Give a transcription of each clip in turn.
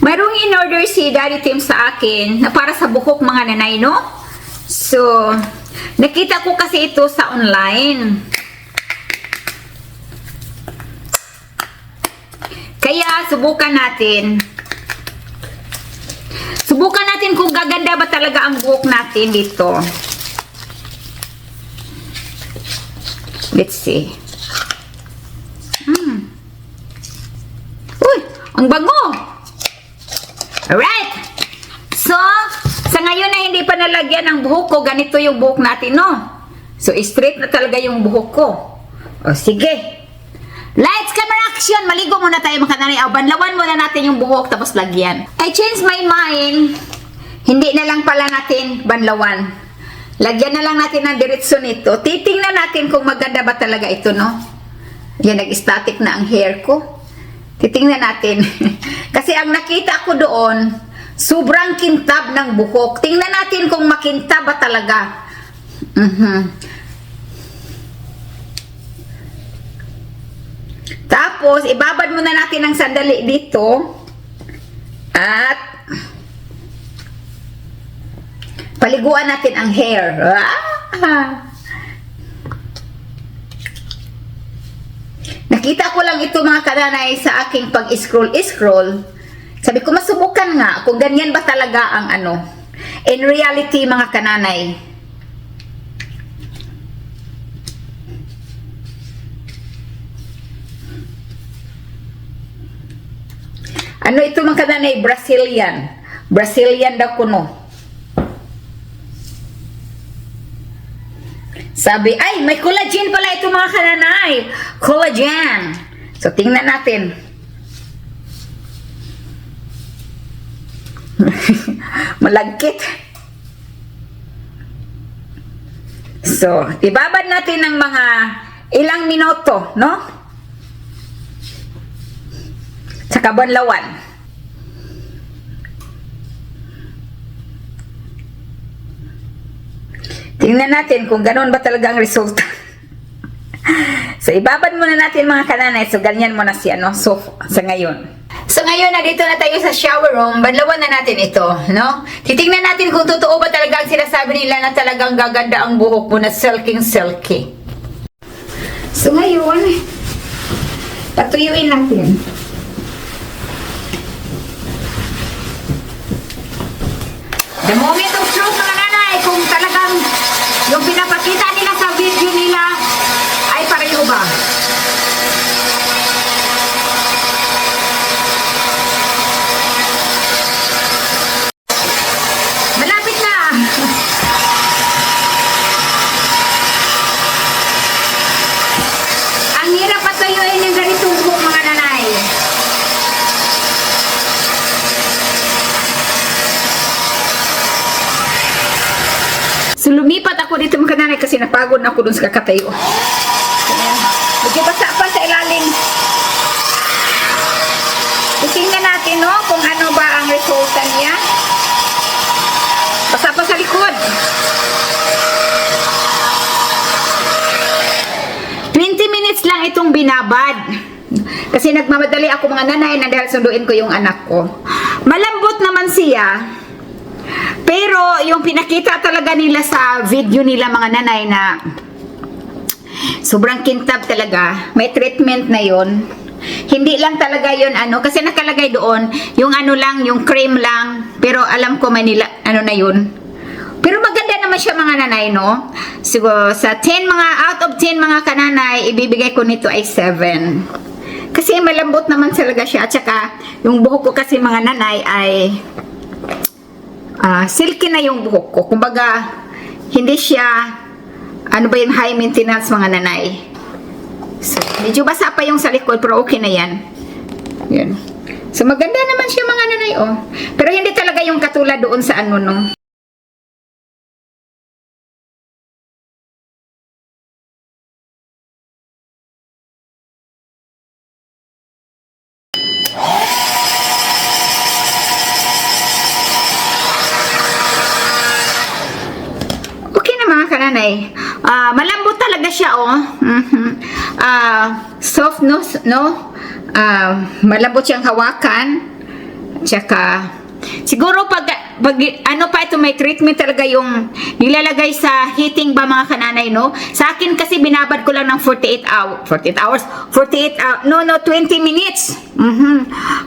Mayroong in-order si Daddy Tim sa akin na para sa buhok mga nanay, no? So, nakita ko kasi ito sa online. Kaya, subukan natin. Subukan natin kung gaganda ba talaga ang buhok natin dito. Let's see. Uy, ang bango! Alright! So, sa ngayon na hindi pa nalagyan ng buhok ko, ganito yung buhok natin, no? So, straight na talaga yung buhok ko. O, sige. Lights, camera, action! Maligo muna tayo mga kananay. O, banlawan muna natin yung buhok, tapos lagyan. I changed my mind. Hindi na lang pala natin banlawan. Lagyan na lang natin ng diretso nito. Titingnan natin kung maganda ba talaga ito, no? Yan, nag-static na ang hair ko. Titingnan natin. Kasi ang nakita ko doon, sobrang kintab ng buhok. Tingnan natin kung makintab ba talaga. Tapos, ibabad muna natin ng sandali dito. At, paliguan natin ang hair. Nakita ko lang ito mga kananay sa aking pag-scroll. Sabi ko, masubukan nga kung ganyan ba talaga ang ano. In reality mga kananay. Ano ito mga kananay? Brazilian. Brazilian daw kuno. Sabi, ay, may collagen pala ito mga kananay. Collagen. So, tingnan natin. Malagkit. So, ibabad natin ng mga ilang minuto, no? Sa kabanlawan. Tingnan natin kung ganoon ba talaga ang resulta. So, ibabad muna natin mga kananay. So, ganyan muna siya, no? So, sa ngayon. So, ngayon, dito na tayo sa shower room. Banlawan na natin ito, no? Titingnan natin kung totoo ba talaga ang sinasabi nila na talagang gaganda ang buhok mo na silky. So, ngayon, patuyuin natin. The moment of truth, mga nanay, kung talagang yung pinapakita nila sa video nila ay pareho ba? Malapit na! Ang hirap patuyuin yung ganitong buhok mga nanay. So, lumipat ako dito mga kananay kasi napagod na ako dun sa kakatayo. Medyo basa pa sa ilalim. Tingnan natin, no, kung ano ba ang resulta niya. Basa pa sa likod. 20 minutes lang itong binabad. Kasi nagmamadali ako mga nanay na dahil sunduin ko yung anak ko. Malambot naman siya. Pero yung pinakita talaga nila sa video nila mga nanay na sobrang kintab talaga. May treatment na yon. Hindi lang talaga yon ano. Kasi nakalagay doon yung ano lang, yung cream lang. Pero alam ko may nila, ano na yun. Pero maganda naman siya mga nanay, no? So sa 10 mga, out of 10 mga kananay, ibibigay ko nito ay 7. Kasi malambot naman talaga siya. At saka yung buhok ko kasi mga nanay ay silky na yung buhok ko. Kumbaga, hindi siya, ano ba yung high maintenance mga nanay. So, medyo basa pa yung sa likod, pero okay na yan. Yan. So, maganda naman siya mga nanay, oh. Pero hindi talaga yung katulad doon sa ano, no. Kananay. Malambot talaga siya, oh. Soft, no? Malambot siyang hawakan. Tsaka, siguro pag ano pa ito, may treatment talaga yung nilalagay sa heating ba mga kananay, no? Sa akin kasi binabad ko lang ng 48 hours, 20 minutes.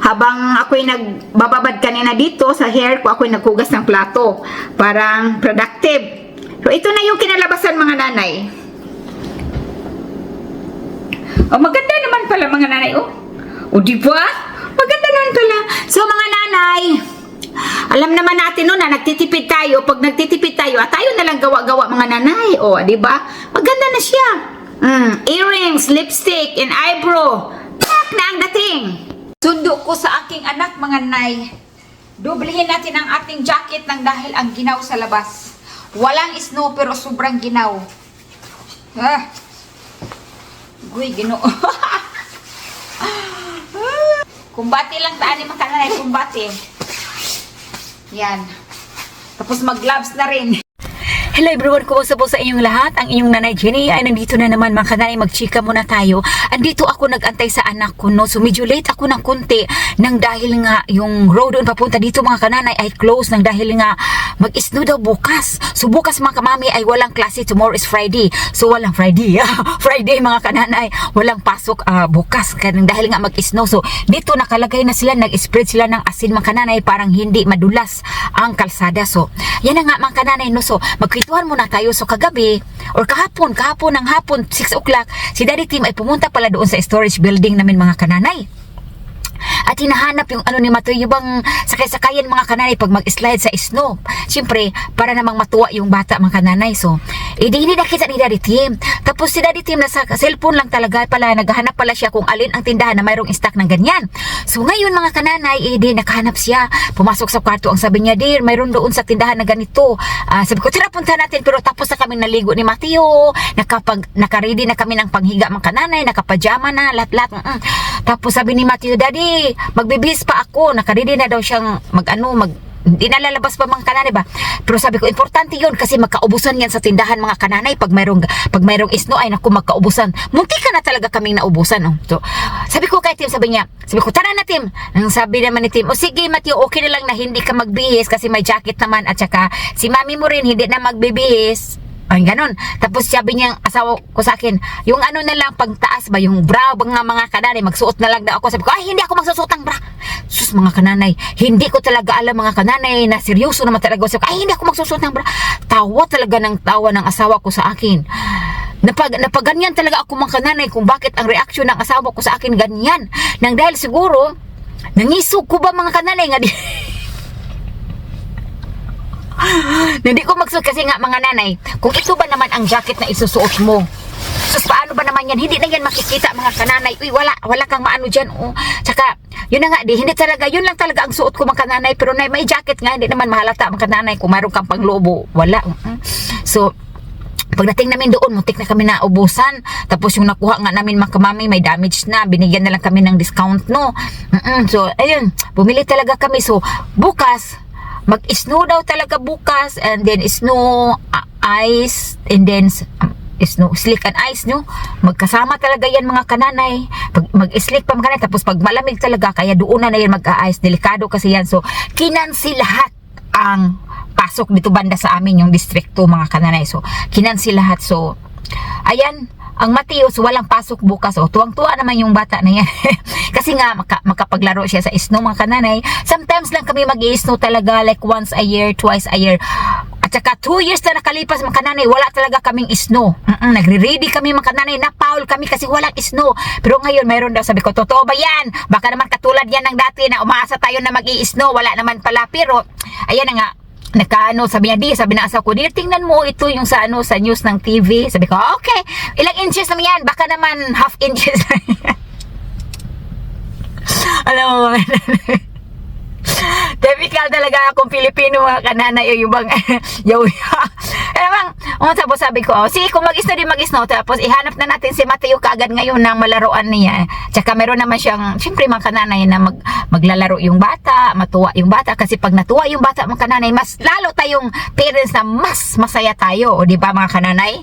Habang ako'y nagbababad kanina dito sa hair ko, ako'y naghugas ng plato. Parang productive. So, ito na yung kinalabasan mga nanay. Oh, maganda naman pala mga nanay, oh. O, di ba? Maganda naman pala. So, mga nanay, alam naman natin no, na nagtitipid tayo. Pag nagtitipid tayo, tayo na lang gawa-gawa mga nanay. O, di ba? Maganda na siya. Earrings, lipstick, and eyebrow. Tak na ang dating. Sundo ko sa aking anak mga nanay. Dublihin natin ang ating jacket nang dahil ang ginaw sa labas. Walang snow pero sobrang ginaw. Guy, ginoo. Kumbati lang taan ni makanay, kumbati. Yan. Tapos mag-gloves na rin. Hello everyone, kumusta po sa inyong lahat? Ang inyong nanay Jenny ay nandito na naman mga kanay, magchika muna tayo. Andito ako nag-antay sa anak ko, no? So medyo late ako ng konti nang dahil nga yung road doon papunta dito mga kananay ay close nang dahil nga mag-snow daw bukas. So bukas mga kamami ay walang klase, tomorrow is Friday. So walang Friday, Friday mga kananay, walang pasok bukas nang dahil nga mag-snow. So dito nakalagay na sila, nag-spread sila ng asin mga kananay parang hindi madulas ang kalsada. So yan na nga mga kananay, no? So magkwentuhan muna tayo. So kagabi or kahapon ng hapon 6 o'clock si Daddy Tim ay pumunta pala doon sa storage building namin mga kananay. At hinahanap yung ano ni Matoy, yung bang sakay-sakayan mga kananay pag mag-slide sa snow. Siyempre, para namang matuwa yung bata mga kananay. So, hindi nakita ni Daddy Tim. Tapos si Daddy Tim nasa cellphone lang talaga pala, naghahanap pala siya kung alin ang tindahan na mayroong stock ng ganyan. So, ngayon mga kananay, nakahanap siya. Pumasok sa kwarto, ang sabi niya, Dear, mayroon doon sa tindahan na ganito. Sabi ko, tira punta natin, pero tapos na kami naligo ni Mateo. Naka-ready na kami ng panghiga mga kananay, nakapajama na, lahat-lahat. Tapos sabi ni Mateo, Daddy, magbibihis pa ako, nakaredy na daw siyang hindi na lalabas pa mga kananay ba. Pero sabi ko, importante yun kasi magkaubusan yan sa tindahan mga kananay. Pag mayroong snow, ay naku, magkaubusan. Munti ka na talaga kaming naubusan. Oh. So, sabi ko kay Tim, sabi ko, tara na Tim. Ang sabi naman ni Tim, o sige Matthew, okay na lang na hindi ka magbihis kasi may jacket naman. At saka, si mami mo rin hindi na magbibihis. Ay, ganon. Tapos sabi niya, asawa ko sa akin, yung ano na lang, pagtaas ba, yung bra, mga kananay, magsuot na lang daw ako. Sabi ko, ay, hindi ako magsusuot ng bra. Sus, mga kananay, hindi ko talaga alam mga kananay na seryoso naman talaga. Sabi ko, ay, hindi ako magsusuot ng bra. Tawa talaga ng tawa ng asawa ko sa akin. Napaganyan talaga ako mga kananay kung bakit ang reaksyon ng asawa ko sa akin ganyan. Nang dahil siguro, nangisog ko ba mga kananay nga di... Hindi ko magsuot kasi nga mga nanay, kung ito ba naman ang jacket na isusuot mo, sus paano ba naman yan, hindi na yan makikita mga kananay. Uy, wala kang maano dyan. Tsaka yun na nga, hindi talaga, yun lang talaga ang suot ko mga kananay. Pero may jacket nga, hindi naman mahalata mga kananay kung mayroon kang panglobo, wala. So pagdating namin doon, muntik na kami naubusan. Tapos yung nakuha nga namin mga kamami, may damage na. Binigyan na lang kami ng discount, no? So, ayun, bumili talaga kami. So, bukas, mag-snow daw talaga bukas. And then, snow, ice, and then, snow, slick and ice, no? Magkasama talaga yan mga kananay. Pag mag-slick pa mga kananay, tapos pag malamig talaga, kaya doon na yan mag-ice. Delikado kasi yan. So, kinansi lahat ang pasok dito banda sa amin yung distrikto mga kananay. So, kinansi lahat. So, ayan, ang Mateos walang pasok bukas. O, tuwang-tuwa naman yung bata na yan. Kasi nga, makapaglaro siya sa snow mga kananay. Sometimes lang kami mag-i-snow talaga, like once a year, twice a year. At saka 2 years na nakalipas mga kananay, wala talaga kaming snow. Nagre-ready kami mga kananay, na-foul kami kasi walang snow. Pero ngayon, mayroon daw. Sabi ko, totoo ba yan? Baka naman katulad yan ng dati na umaasa tayo na mag-i-snow. Wala naman pala. Pero, ayan na nga, sabi niya, sabi na asawa ko, Dear, tingnan mo ito yung sa news ng TV. Sabi ko, okay, ilang inches naman yan? Baka naman half inches. Alam mo, typical talaga akong Pilipino mga kananay, yung bang tapos sabi ko, sige, kung mag-snow din mag-snow, tapos ihanap na natin si Mateo kaagad ngayon ng malaroan niya. Tsaka meron naman siyang, syempre mga kananay na maglalaro yung bata, matuwa yung bata, kasi pag natuwa yung bata mga kananay, mas lalo tayong parents na mas masaya tayo, o di ba mga kananay?